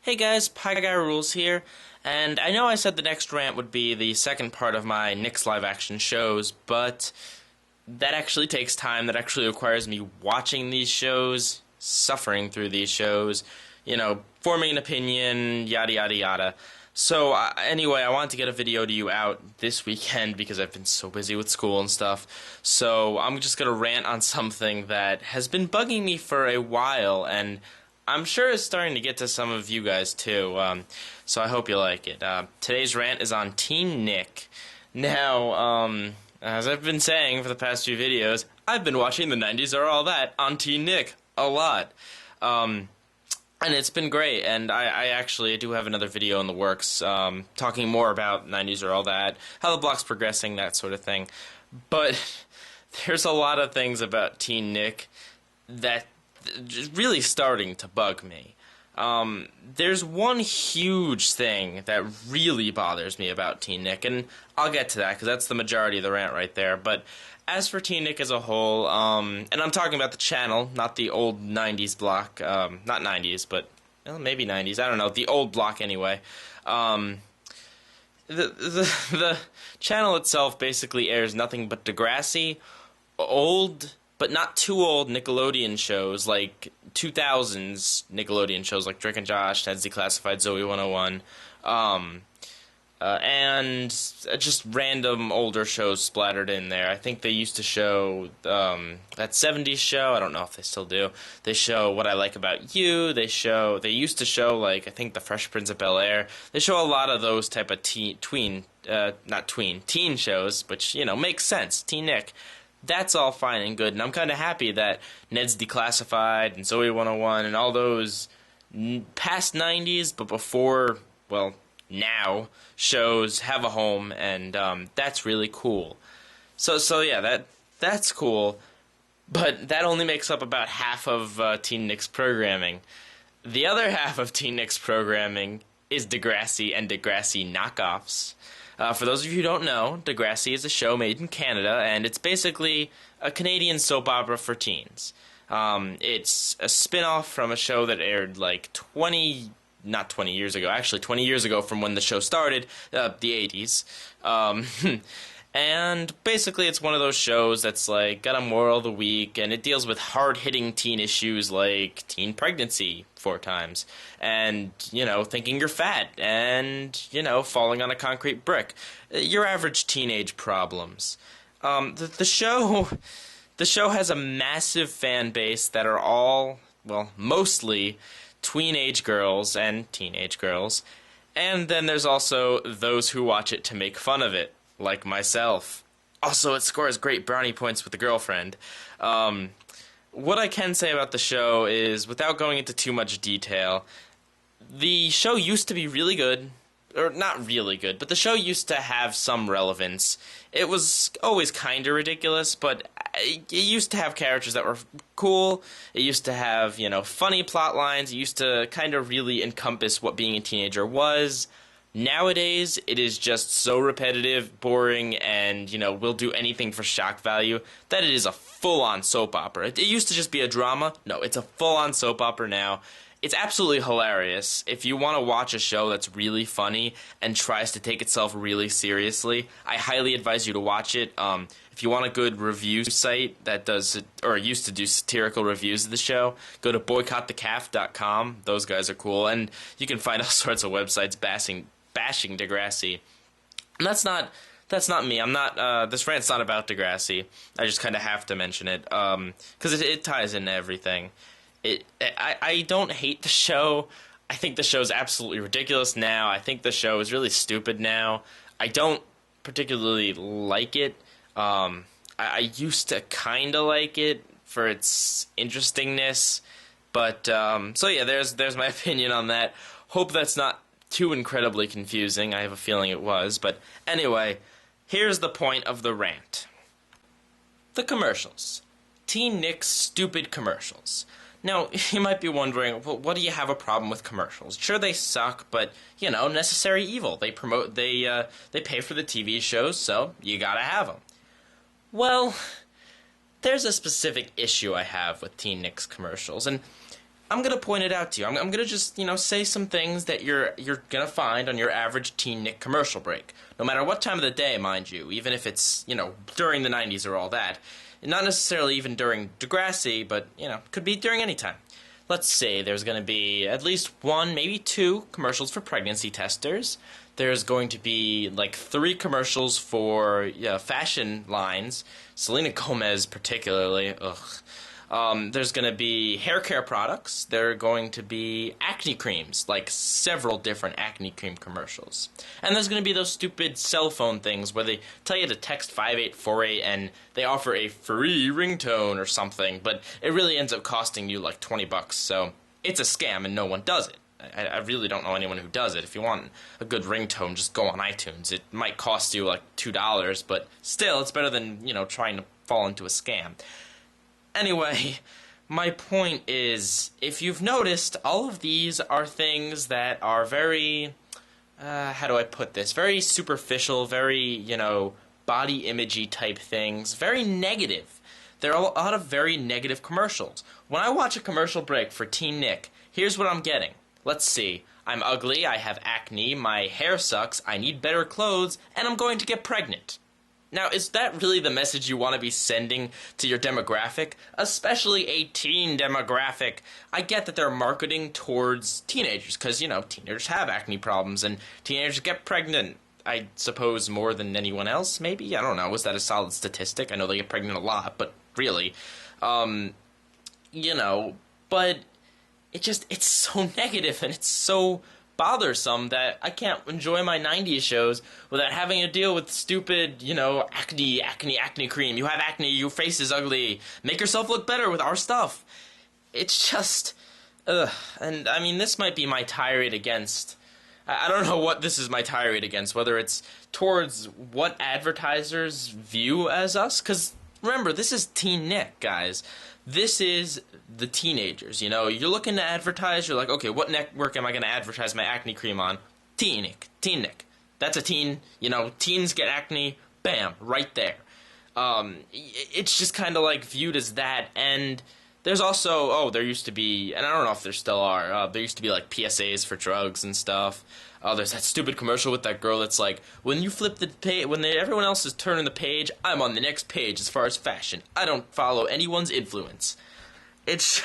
Hey guys, Pie Guy Rules here, and I know I said the next rant would be the second part of my Nick's live action shows, but that actually takes time. That actually requires me watching these shows, suffering through these shows, forming an opinion, yada yada yada. So anyway, I wanted to get a video to you out this weekend because I've been so busy with school and stuff. So I'm just gonna rant on something that has been bugging me for a while, and I'm sure it's starting to get to some of you guys too. So I hope you like it. Today's rant is on Teen Nick. Now, as I've been saying for the past few videos, I've been watching the 90s Are All That on Teen Nick a lot. And it's been great, and I actually do have another video in the works talking more about 90s Are All That, how the block's progressing, that sort of thing. But there's a lot of things about Teen Nick that just really starting to bug me. There's one huge thing that really bothers me about Teen Nick, and I'll get to that because that's the majority of the rant right there. But as for Teen Nick as a whole, and I'm talking about the channel, not the old 90s block, not 90s, but maybe 90s, I don't know, the old block anyway. The channel itself basically airs nothing but Degrassi, old but not too old Nickelodeon shows, like 2000s Nickelodeon shows like Drake and Josh, Ned's Declassified, Zoe 101, and just random older shows splattered in there. I think they used to show that 70s show. I don't know if they still do. They show What I Like About You. They used to show, like, I think The Fresh Prince of Bel-Air. They show a lot of those type of teen shows, which, makes sense. Teen Nick. That's all fine and good, and I'm kind of happy that Ned's Declassified and Zoe 101 and all those past 90s, but before, well, now, shows have a home, and that's really cool. So yeah, that's cool, but that only makes up about half of Teen Nick's programming. The other half of Teen Nick's programming is Degrassi and Degrassi knockoffs. For those of you who don't know, Degrassi is a show made in Canada, and it's basically a Canadian soap opera for teens. It's a spin-off from a show that aired like 20 years ago from when the show started, the 80s. And basically it's one of those shows that's like got a moral of the week, and it deals with hard-hitting teen issues like teen pregnancy 4 times, and, thinking you're fat, and, falling on a concrete brick. Your average teenage problems. The show has a massive fan base that are all, well, mostly tween-age girls and teenage girls, and then there's also those who watch it to make fun of it, like myself. Also, it scores great brownie points with the girlfriend. What I can say about the show is, without going into too much detail, the show used to be really good. Or, not really good, but the show used to have some relevance. It was always kind of ridiculous, but it used to have characters that were cool. It used to have, funny plot lines. It used to kind of really encompass what being a teenager was. Nowadays, it is just so repetitive, boring, and, will do anything for shock value that it is a full-on soap opera. It used to just be a drama. No, it's a full-on soap opera now. It's absolutely hilarious. If you want to watch a show that's really funny and tries to take itself really seriously, I highly advise you to watch it. If you want a good review site that does, or used to do satirical reviews of the show, go to boycottthecaf.com. Those guys are cool, and you can find all sorts of websites bashing Degrassi. And that's not me. I'm not, this rant's not about Degrassi. I just kind of have to mention it, because it ties into everything. I don't hate the show. I think the show's absolutely ridiculous now. I think the show is really stupid now. I don't particularly like it. I used to kind of like it for its interestingness, but, so yeah, there's my opinion on that. Hope that's not too incredibly confusing. I have a feeling it was, but anyway, here's the point of the rant. The commercials. Teen Nick's stupid commercials. Now, you might be wondering, well, what do you have a problem with commercials? Sure, they suck, but, necessary evil. They pay for the TV shows, so you gotta have them. Well, there's a specific issue I have with Teen Nick's commercials, and I'm gonna point it out to you. I'm gonna just, say some things that you're gonna find on your average Teen Nick commercial break. No matter what time of the day, mind you, even if it's, during the 90s or all that. Not necessarily even during Degrassi, but, could be during any time. Let's say there's gonna be at least one, maybe two commercials for pregnancy testers. There's going to be, like, 3 commercials for fashion lines. Selena Gomez particularly, ugh. There's going to be hair care products. There are going to be acne creams, like several different acne cream commercials. And there's going to be those stupid cell phone things where they tell you to text 5848 and they offer a free ringtone or something, but it really ends up costing you like $20. So it's a scam and no one does it. I really don't know anyone who does it. If you want a good ringtone, just go on iTunes. It might cost you like $2, but still, it's better than, trying to fall into a scam. Anyway, my point is, if you've noticed, all of these are things that are very, how do I put this? Very superficial, very, body imagey type things. Very negative. There are a lot of very negative commercials. When I watch a commercial break for Teen Nick, here's what I'm getting. Let's see. I'm ugly, I have acne, my hair sucks, I need better clothes, and I'm going to get pregnant. Now, is that really the message you want to be sending to your demographic? Especially a teen demographic. I get that they're marketing towards teenagers, because, teenagers have acne problems, and teenagers get pregnant, I suppose, more than anyone else, maybe? I don't know. Is that a solid statistic? I know they get pregnant a lot, but really. But it's so negative, and it's so bothersome that I can't enjoy my 90s shows without having to deal with stupid, acne cream. You have acne, your face is ugly. Make yourself look better with our stuff. It's just, and I mean, this might be my tirade against. I don't know what this is my tirade against, whether it's towards what advertisers view as us, because remember, this is Teen Nick, guys. This is the teenagers, You're looking to advertise, you're like, okay, what network am I going to advertise my acne cream on? Teen Nick. That's a teen, teens get acne, bam, right there. It's just kind of like viewed as that, and there's also, there used to be, and I don't know if there still are, there used to be like PSAs for drugs and stuff. There's that stupid commercial with that girl that's like, when you flip the page, everyone else is turning the page, I'm on the next page as far as fashion. I don't follow anyone's influence. It's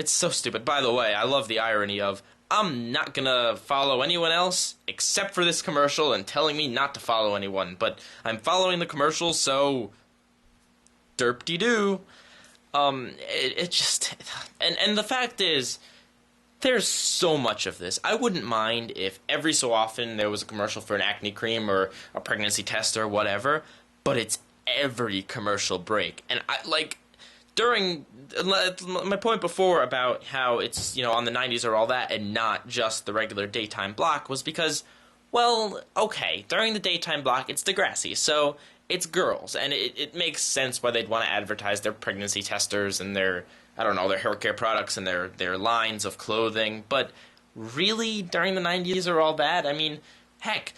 so stupid. By the way, I love the irony of, I'm not gonna follow anyone else except for this commercial and telling me not to follow anyone, but I'm following the commercial, so derp-de-doo. And the fact is, there's so much of this. I wouldn't mind if every so often there was a commercial for an acne cream or a pregnancy test or whatever, but it's every commercial break. And during my point before about how it's, on the 90s or all that and not just the regular daytime block was because, well, okay, during the daytime block it's Degrassi, so it's girls, and it makes sense why they'd want to advertise their pregnancy testers and their hair care products and their lines of clothing, but really, during the 90s or all that, I mean, heck,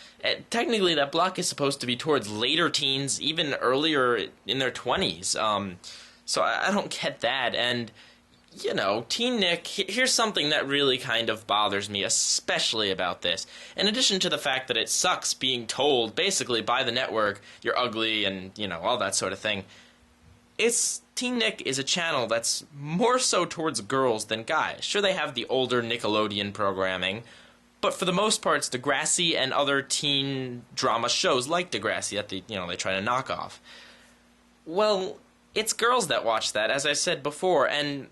technically that block is supposed to be towards later teens, even earlier in their 20s, so I don't get that, and, Teen Nick, here's something that really kind of bothers me, especially about this. In addition to the fact that it sucks being told, basically, by the network, you're ugly and, all that sort of thing, Teen Nick is a channel that's more so towards girls than guys. Sure, they have the older Nickelodeon programming, but for the most part, it's Degrassi and other teen drama shows like Degrassi that they try to knock off. Well, it's girls that watch that, as I said before, and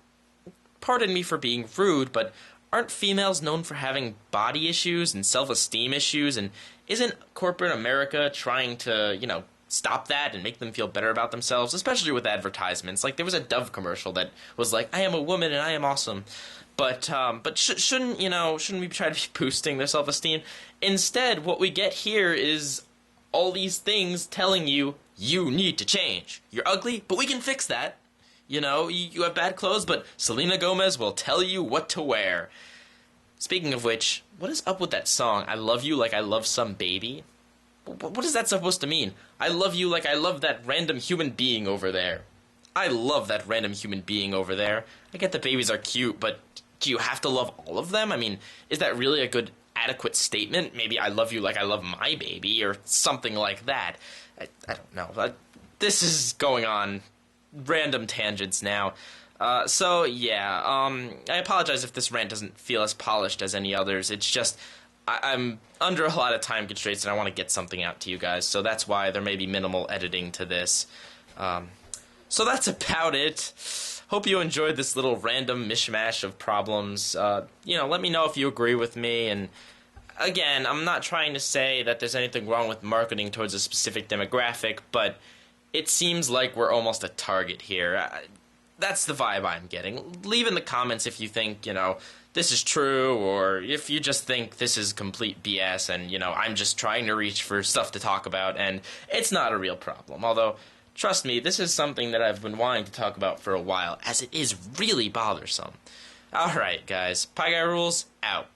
pardon me for being rude, but aren't females known for having body issues and self-esteem issues, and isn't corporate America trying to, stop that and make them feel better about themselves, especially with advertisements? Like, there was a Dove commercial that was like, I am a woman and I am awesome. But shouldn't we try to be boosting their self-esteem? Instead, what we get here is all these things telling you, you need to change. You're ugly, but we can fix that. You have bad clothes, but Selena Gomez will tell you what to wear. Speaking of which, what is up with that song, I love you like I love some baby? What is that supposed to mean? I love you like I love that random human being over there. I love that random human being over there. I get that babies are cute, but do you have to love all of them? I mean, is that really a good, adequate statement? Maybe I love you like I love my baby, or something like that. I don't know. This is going on random tangents now. So, yeah, I apologize if this rant doesn't feel as polished as any others. It's just, I'm under a lot of time constraints, and I want to get something out to you guys, so that's why there may be minimal editing to this. So that's about it. Hope you enjoyed this little random mishmash of problems. Let me know if you agree with me, and again, I'm not trying to say that there's anything wrong with marketing towards a specific demographic, but it seems like we're almost a target here. That's the vibe I'm getting. Leave in the comments if you think, this is true, or if you just think this is complete BS and, I'm just trying to reach for stuff to talk about and it's not a real problem. Although, trust me, this is something that I've been wanting to talk about for a while, as it is really bothersome. Alright, guys. Pie Guy Rules, out.